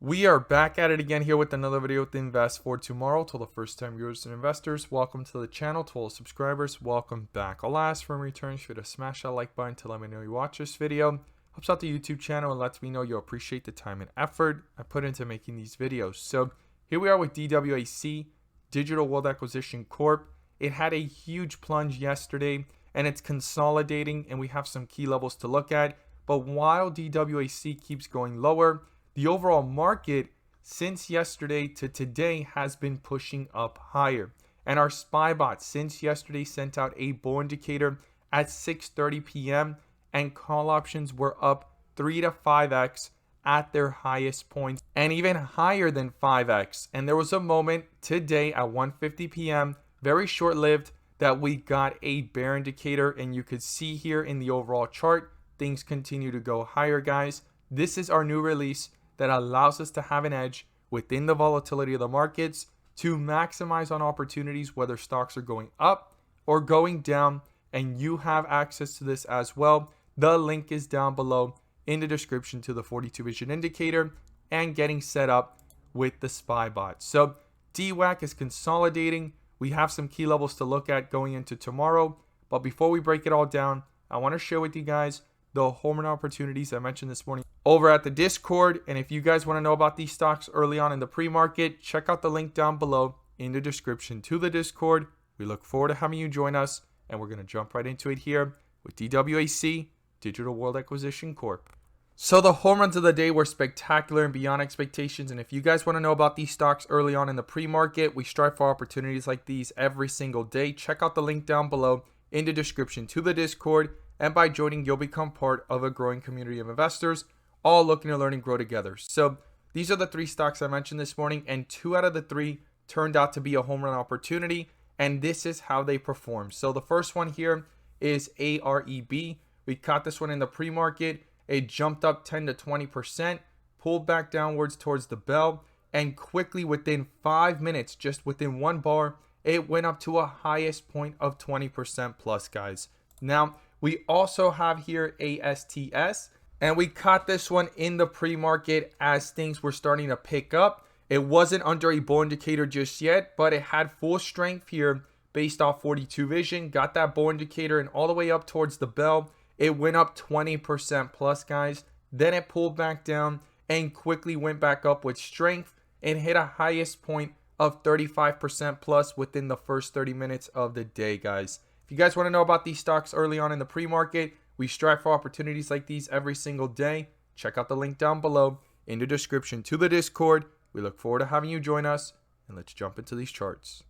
We are back at it again here with another video with Invest for Tomorrow. To the first time viewers and investors, welcome to the channel. To all subscribers, welcome back. I'll ask for in return for you to smash that like button to let me know you watch this video. Helps out the YouTube channel and lets me know you appreciate the time and effort I put into making these videos. So here we are with DWAC, Digital World Acquisition Corp. It had a huge plunge yesterday and it's consolidating, and we have some key levels to look at. But while DWAC keeps going lower, the overall market since yesterday to today has been pushing up higher. And our SPY bot since yesterday sent out a bull indicator at 6:30 p.m. and call options were up 3 to 5x at their highest points and even higher than 5x. And there was a moment today at 1:50 p.m., very short-lived, that we got a bear indicator, and you could see here in the overall chart, things continue to go higher, guys. This is our new release that allows us to have an edge within the volatility of the markets to maximize on opportunities, whether stocks are going up or going down, and you have access to this as well. The link is down below in the description to the 42 vision indicator and getting set up with the SPY bot. So DWAC is consolidating. We have some key levels to look at going into tomorrow, but before we break it all down, I want to share with you guys the home run opportunities I mentioned this morning over at the Discord. And if you guys want to know about these stocks early on in the pre-market, check out the link down below in the description to the Discord. We look forward to having you join us, and we're going to jump right into it here with DWAC, Digital World Acquisition Corp. So the home runs of the day were spectacular and beyond expectations. And if you guys want to know about these stocks early on in the pre-market, we strive for opportunities like these every single day. Check out the link down below in the description to the Discord. And by joining, you'll become part of a growing community of investors, all looking to learn and grow together. So these are the three stocks I mentioned this morning, and 2 out of the 3 turned out to be a home run opportunity. And this is how they perform. So the first one here is AREB. We caught this one in the pre-market. It jumped up 10 to 20%, pulled back downwards towards the bell, and quickly within 5 minutes, just within one bar, it went up to a highest point of 20% plus, guys. Now, we also have here ASTS, and we caught this one in the pre-market as things were starting to pick up. It wasn't under a bull indicator just yet, but it had full strength here based off 42 vision. Got that bull indicator and all the way up towards the bell. It went up 20% plus, guys. Then it pulled back down and quickly went back up with strength and hit a highest point of 35% plus within the first 30 minutes of the day, guys. If you guys want to know about these stocks early on in the pre-market, we strive for opportunities like these every single day. Check out the link down below in the description to the Discord. We look forward to having you join us, and let's jump into these charts.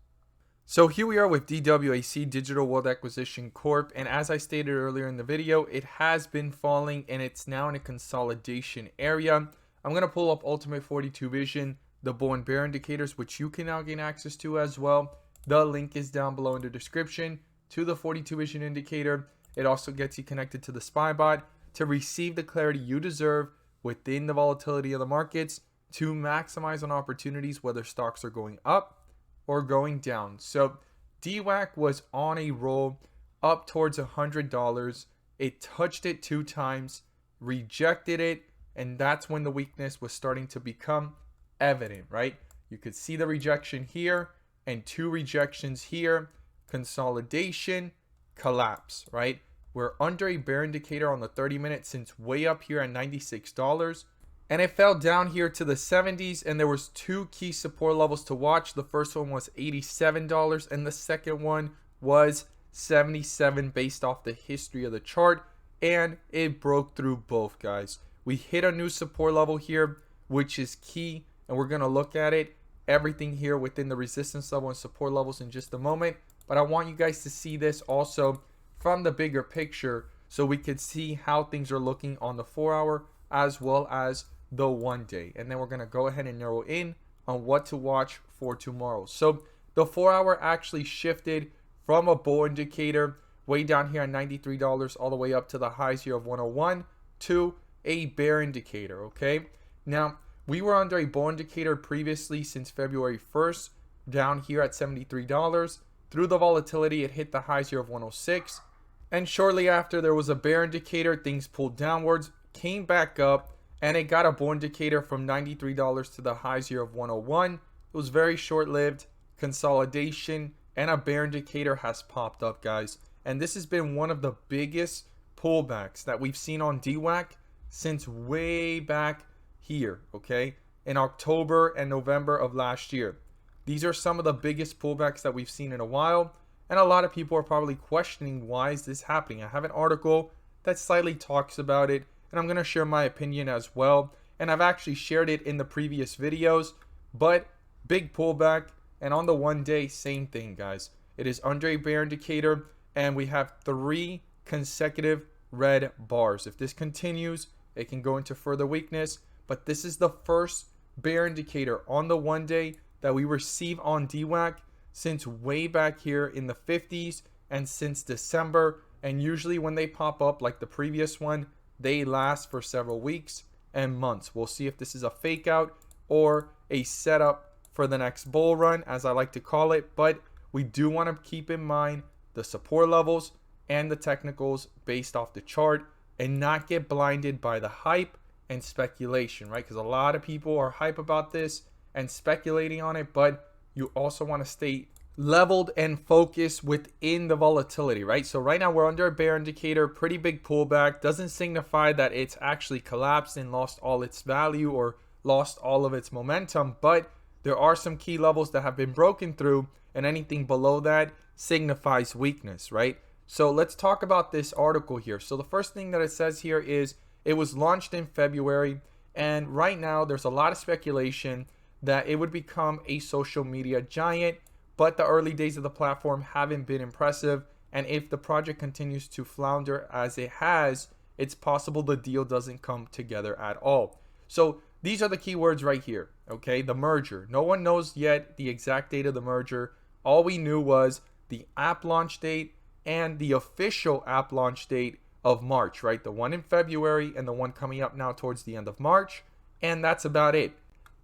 So here we are with DWAC, Digital World Acquisition Corp. And as I stated earlier in the video, it has been falling and it's now in a consolidation area. I'm going to pull up Ultimate 42 Vision, the bull and bear indicators, which you can now gain access to as well. The link is down below in the description to the 42 Vision indicator. It also gets you connected to the SPY bot to receive the clarity you deserve within the volatility of the markets to maximize on opportunities, whether stocks are going up or going down. So DWAC was on a roll up towards $100. It touched it 2 times, rejected it, and that's when the weakness was starting to become evident, right? You could see the rejection here and 2 rejections here, consolidation, collapse, right? We're under a bear indicator on the 30-minute since way up here at $96. And it fell down here to the 70s, and there was 2 key support levels to watch. The first one was $87 and the second one was $77 based off the history of the chart, and it broke through both, guys. We hit a new support level here, which is key, and we're going to look at it, everything here within the resistance level and support levels in just a moment. But I want you guys to see this also from the bigger picture so we could see how things are looking on the 4-hour as well as the 1 day, and then we're going to go ahead and narrow in on what to watch for tomorrow. So the 4-hour actually shifted from a bull indicator way down here at $93 all the way up to the highs here of 101 to a bear indicator. Okay, now we were under a bull indicator previously since February 1st down here at $73. Through the volatility, it hit the highs here of 106, and shortly after there was a bear indicator. Things pulled downwards, came back up, and it got a bull indicator from $93 to the highs here of 101. It was very short-lived consolidation, and a bear indicator has popped up, guys. And this has been one of the biggest pullbacks that we've seen on DWAC since way back here, okay, in October and November of last year. These are some of the biggest pullbacks that we've seen in a while, and a lot of people are probably questioning, why is this happening? I have an article that slightly talks about it, and I'm going to share my opinion as well, and I've actually shared it in the previous videos. But big pullback, and on the 1 day, same thing, guys. It is under a bear indicator, and we have 3 consecutive red bars. If this continues, it can go into further weakness, but this is the first bear indicator on the 1 day that we receive on DWAC since way back here in the 50s and since December. And usually when they pop up like the previous one, they last for several weeks and months. We'll see if this is a fake out or a setup for the next bull run, as I like to call it. But we do want to keep in mind the support levels and the technicals based off the chart, and not get blinded by the hype and speculation, right? Because a lot of people are hype about this and speculating on it, but you also want to stay leveled and focused within the volatility, right? So right now we're under a bear indicator, pretty big pullback. Doesn't signify that it's actually collapsed and lost all its value or lost all of its momentum, but there are some key levels that have been broken through, and anything below that signifies weakness, right? So let's talk about this article here. So the first thing that it says here is it was launched in February, and right now there's a lot of speculation that it would become a social media giant, but the early days of the platform haven't been impressive, and if the project continues to flounder as it has, it's possible the deal doesn't come together at all. So these are the keywords right here, okay? The merger. No one knows yet the exact date of the merger. All we knew was the app launch date and the official app launch date of March, right? The one in February and the one coming up now towards the end of March. And that's about it.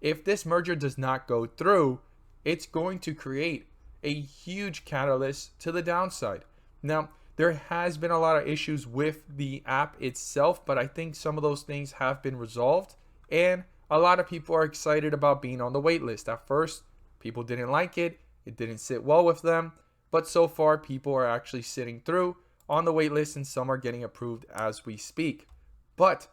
If this merger does not go through, it's going to create a huge catalyst to the downside. Now, there has been a lot of issues with the app itself, but I think some of those things have been resolved, and a lot of people are excited about being on the wait list. At first, people didn't like it. It didn't sit well with them, but so far people are actually sitting through on the wait list, and some are getting approved as we speak. But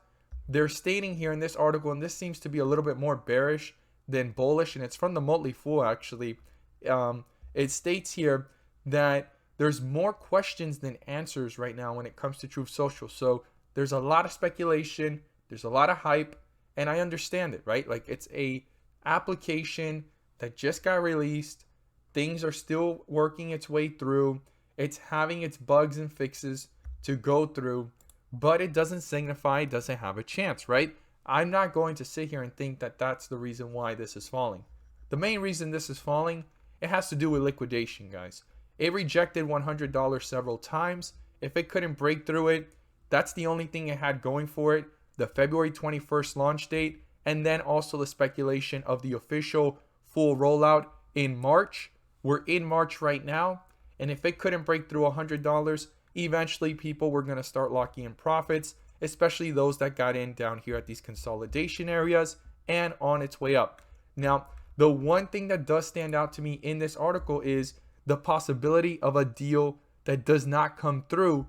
they're stating here in this article, and this seems to be a little bit more bearish than bullish, and it's from the Motley Fool actually. It states here that there's more questions than answers right now when it comes to Truth Social. So there's a lot of speculation, there's a lot of hype, and I understand it, right? Like, it's a application that just got released. Things are still working its way through. It's having its bugs and fixes to go through, but it doesn't signify it doesn't have a chance, right? I'm not going to sit here and think that that's the reason why this is falling. The main reason this is falling, it has to do with liquidation, guys. It rejected $100 several times. If it couldn't break through it, that's the only thing it had going for it. The February 21st launch date, and then also the speculation of the official full rollout in March. We're in March right now, and if it couldn't break through $100, eventually people were going to start locking in profits, especially those that got in down here at these consolidation areas and on its way up. Now, the one thing that does stand out to me in this article is the possibility of a deal that does not come through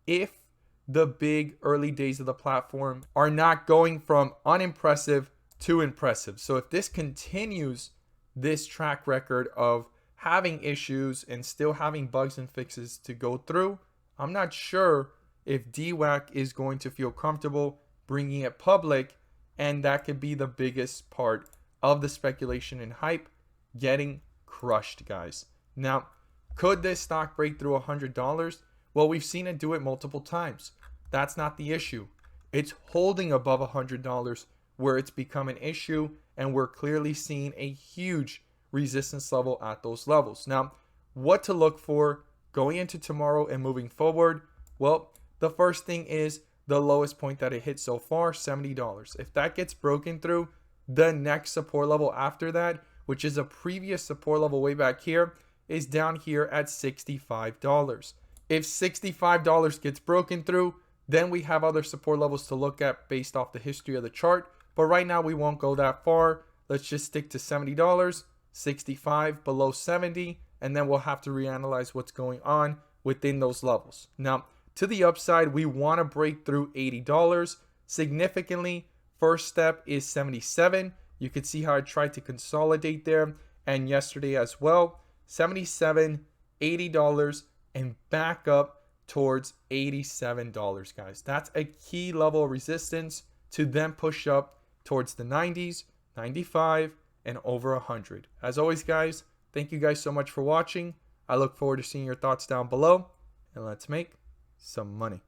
if the big early days of the platform are not going from unimpressive to impressive. So if this continues, this track record of having issues and still having bugs and fixes to go through, I'm not sure if DWAC is going to feel comfortable bringing it public, and that could be the biggest part of the speculation and hype getting crushed, guys. Now, could this stock break through $100? Well, we've seen it do it multiple times. That's not the issue. It's holding above $100 where it's become an issue, and we're clearly seeing a huge resistance level at those levels. Now, what to look for going into tomorrow and moving forward? Well, the first thing is the lowest point that it hit so far, $70. If that gets broken through, the next support level after that, which is a previous support level way back here, is down here at $65. If $65 gets broken through, Then we have other support levels to look at based off the history of the chart. But right now we won't go that far. Let's just stick to $70, 65 below 70, and then we'll have to reanalyze what's going on within those levels. Now, to the upside, we want to break through $80 significantly. First step is 77. You can see how I tried to consolidate there, and yesterday as well. 77, $80, and back up towards $87, guys. That's a key level of resistance to then push up towards the 90s, 95, and over 100. As always, guys, thank you guys so much for watching. I look forward to seeing your thoughts down below, and let's make some money.